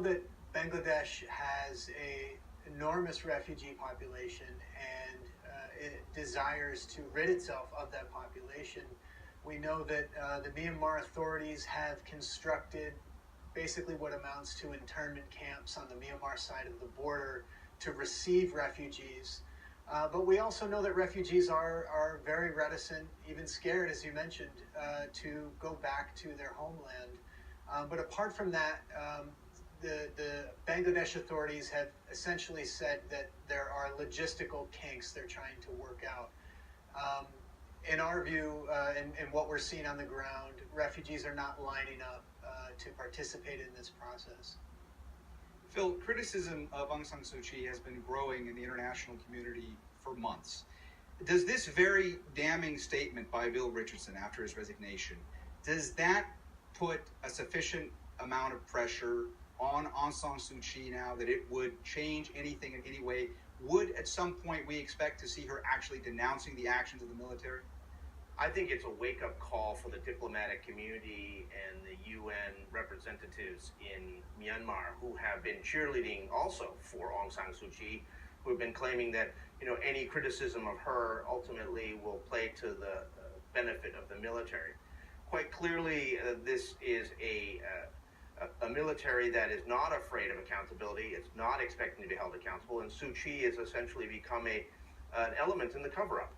that Bangladesh has a enormous refugee population and it desires to rid itself of that population. We know that the Myanmar authorities have constructed basically what amounts to internment camps on the Myanmar side of the border to receive refugees. But we also know that refugees are very reticent, even scared, as you mentioned, to go back to their homeland. But apart from that, the Bangladesh authorities have essentially said that there are logistical kinks they're trying to work out. In our view, and what we're seeing on the ground, refugees are not lining up to participate in this process. Phil, criticism of Aung San Suu Kyi has been growing in the international community for months. Does this very damning statement by Bill Richardson after his resignation, does that put a sufficient amount of pressure on Aung San Suu Kyi now that it would change anything in any way? Would at some point we expect to see her actually denouncing the actions of the military? I think it's a wake-up call for the diplomatic community and the UN representatives in Myanmar who have been cheerleading also for Aung San Suu Kyi, who have been claiming that any criticism of her ultimately will play to the benefit of the military. Quite clearly, this is a military that is not afraid of accountability. It's not expecting to be held accountable, and Suu Kyi has essentially become an element in the cover-up.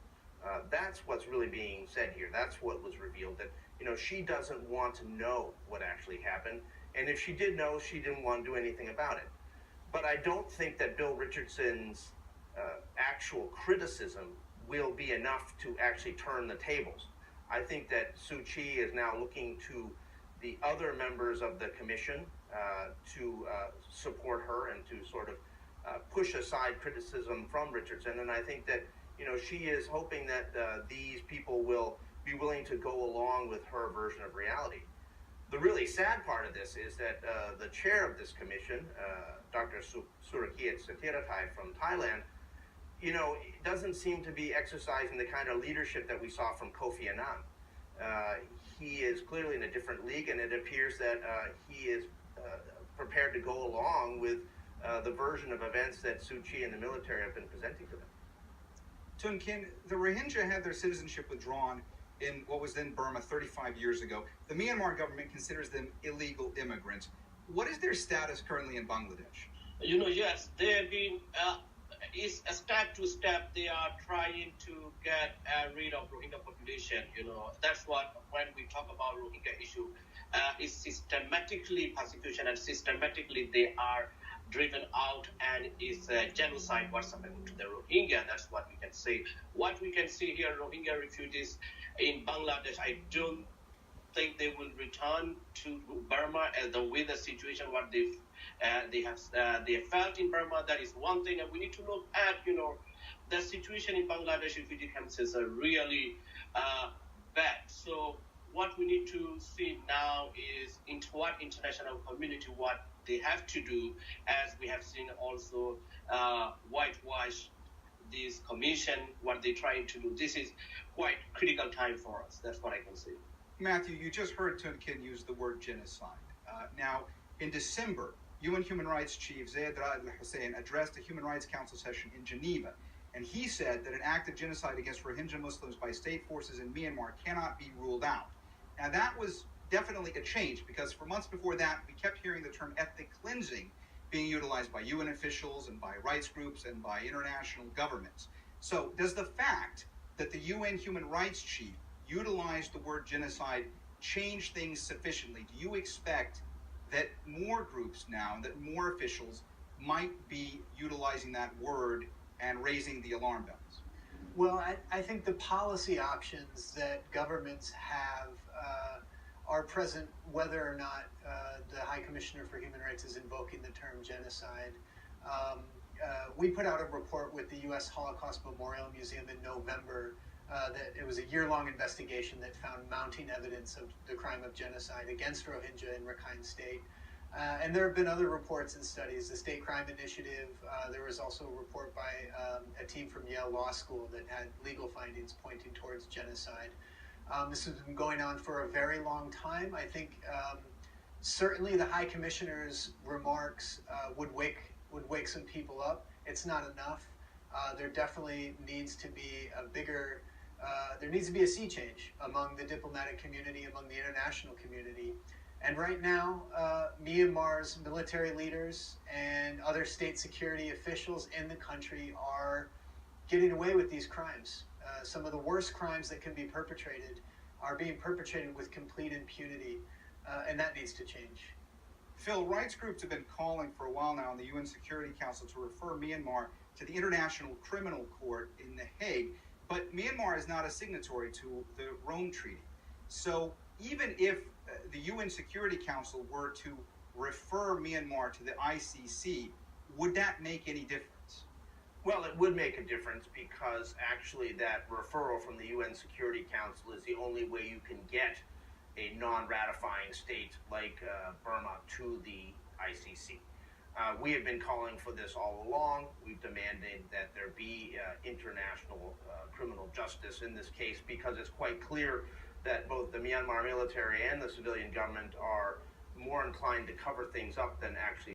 That's what's really being said here. That's what was revealed, that she doesn't want to know what actually happened, and if she did know, she didn't want to do anything about it. But I don't think that Bill Richardson's actual criticism will be enough to actually turn the tables. I think that Suu Kyi is now looking to the other members of the commission to support her and to sort of push aside criticism from Richardson, and I think that she is hoping that these people will be willing to go along with her version of reality. The really sad part of this is that the chair of this commission, Dr. Surakiart Sathirathai from Thailand, doesn't seem to be exercising the kind of leadership that we saw from Kofi Annan. He is clearly in a different league, and it appears that he is prepared to go along with the version of events that Suu Kyi and the military have been presenting to them. Tung Kin, the Rohingya had their citizenship withdrawn in what was then Burma 35 years ago. The Myanmar government considers them illegal immigrants. What is their status currently in Bangladesh? Yes, they have been, step to step, they are trying to get rid of Rohingya population. That's what, when we talk about Rohingya issue, is systematically persecution and systematically they are driven out, and is genocide what's happening to the Rohingya. That's what we can say. What we can see here, Rohingya refugees in Bangladesh, I don't think they will return to Burma as the way the situation what they have felt in Burma. That is one thing, and we need to look at the situation in Bangladesh refugee camps is really bad. So what we need to see now is what international community what they have to do, as we have seen also whitewash this commission, what they're trying to do. This is quite critical time for us. That's what I can say. Matthew, you just heard Tung Kin use the word genocide. Now, in December, UN Human Rights Chief Zeid Ra'ad al-Hussein addressed a Human Rights Council session in Geneva, and he said that an act of genocide against Rohingya Muslims by state forces in Myanmar cannot be ruled out. Now, that was definitely a change, because for months before that, we kept hearing the term ethnic cleansing being utilized by UN officials and by rights groups and by international governments. So does the fact that the UN Human Rights Chief utilized the word genocide change things sufficiently? Do you expect that more groups now, that more officials might be utilizing that word and raising the alarm bells? Well, I think the policy options that governments have are present whether or not the High Commissioner for Human Rights is invoking the term genocide. We put out a report with the U.S. Holocaust Memorial Museum in November that it was a year-long investigation that found mounting evidence of the crime of genocide against Rohingya in Rakhine State. And there have been other reports and studies, the State Crime Initiative. There was also a report by a team from Yale Law School that had legal findings pointing towards genocide. This has been going on for a very long time. I think Certainly, the High Commissioner's remarks would wake some people up. It's not enough. There definitely needs to be a bigger. There needs to be a sea change among the diplomatic community, among the international community. And right now, Myanmar's military leaders and other state security officials in the country are getting away with these crimes. Some of the worst crimes that can be perpetrated are being perpetrated with complete impunity, and that needs to change. Phil, rights groups have been calling for a while now on the UN Security Council to refer Myanmar to the International Criminal Court in The Hague, but Myanmar is not a signatory to the Rome Treaty. So even if the UN Security Council were to refer Myanmar to the ICC, would that make any difference? Well, it would make a difference because actually that referral from the UN Security Council is the only way you can get a non-ratifying state like Burma to the ICC. We have been calling for this all along. We've demanded that there be international criminal justice in this case because it's quite clear that both the Myanmar military and the civilian government are more inclined to cover things up than actually